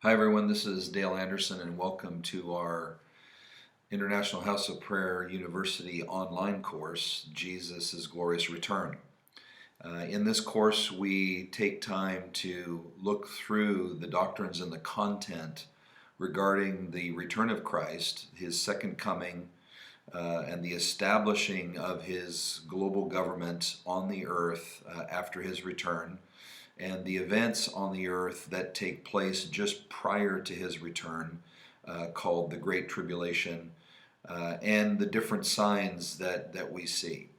Hi everyone, this is Dale Anderson and welcome to our International House of Prayer University online course, Jesus' Glorious Return. In this course we take time to look through the doctrines and the content regarding the return of Christ, His second coming, and the establishing of His global government on the earth after His return, and the events on the earth that take place just prior to His return, called the Great Tribulation, and the different signs that we see.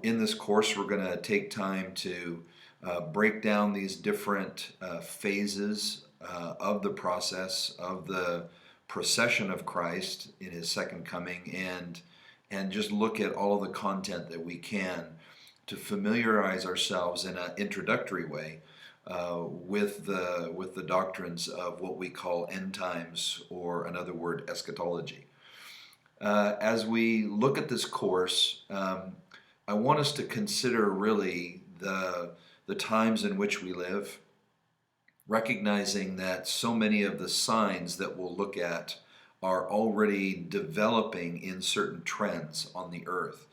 In this course, we're going to take time to break down these different phases of the process of the procession of Christ in His second coming, and just look at all of the content that we can to familiarize ourselves in an introductory way with the doctrines of what we call end times, or another word, eschatology. As we look at this course, I want us to consider really the times in which we live, recognizing that so many of the signs that we'll look at are already developing in certain trends on the earth.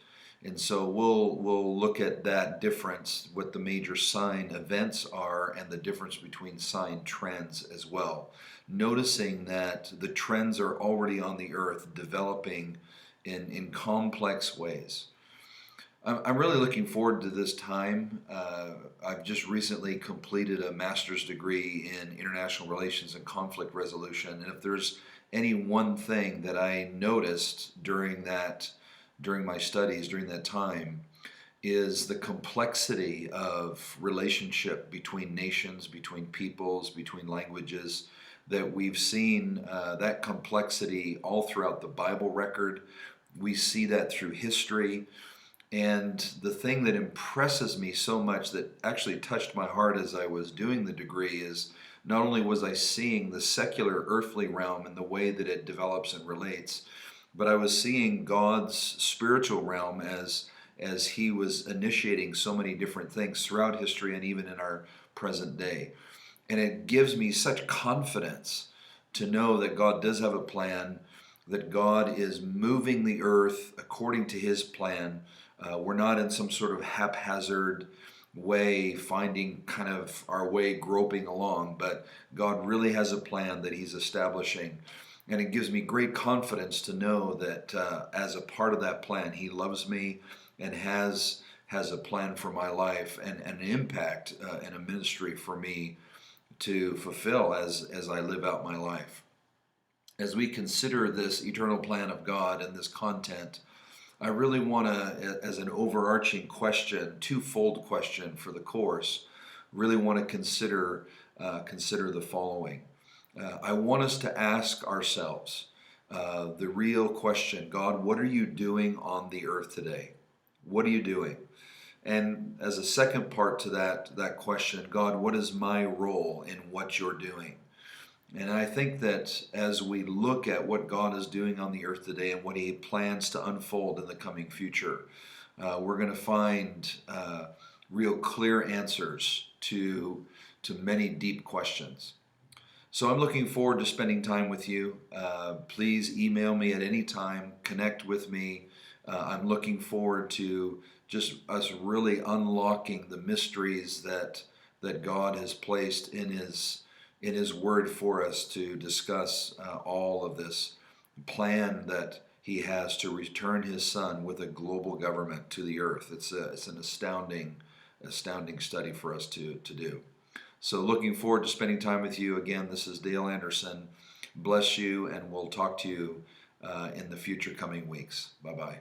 And so we'll look at that difference, what the major sign events are, and the difference between sign trends as well. Noticing that the trends are already on the earth developing in complex ways. I'm really looking forward to this time. I've just recently completed a master's degree in international relations and conflict resolution. And if there's any one thing that I noticed during my studies during that time, is the complexity of relationship between nations, between peoples, between languages, that we've seen that complexity all throughout the Bible record. We see that through history. And the thing that impresses me so much, that actually touched my heart as I was doing the degree, is not only was I seeing the secular earthly realm and the way that it develops and relates, but I was seeing God's spiritual realm as He was initiating so many different things throughout history and even in our present day. And it gives me such confidence to know that God does have a plan, that God is moving the earth according to His plan. We're not in some sort of haphazard way finding kind of our way groping along, but God really has a plan that He's establishing. And it gives me great confidence to know that as a part of that plan, He loves me and has a plan for my life, and an impact and a ministry for me to fulfill as I live out my life. As we consider this eternal plan of God and this content, I really want to, as an overarching question, twofold question for the course, really want to consider the following. I want us to ask ourselves the real question: God, what are you doing on the earth today? What are you doing? And as a second part to that question, God, what is my role in what you're doing? And I think that as we look at what God is doing on the earth today and what He plans to unfold in the coming future, we're going to find real clear answers to many deep questions. So I'm looking forward to spending time with you. Please email me at any time, connect with me. I'm looking forward to just us really unlocking the mysteries that God has placed in His Word for us to discuss all of this plan that He has to return His Son with a global government to the earth. It's an astounding study for us to do. So looking forward to spending time with you. Again, this is Dale Anderson. Bless you, and we'll talk to you in the future coming weeks. Bye-bye.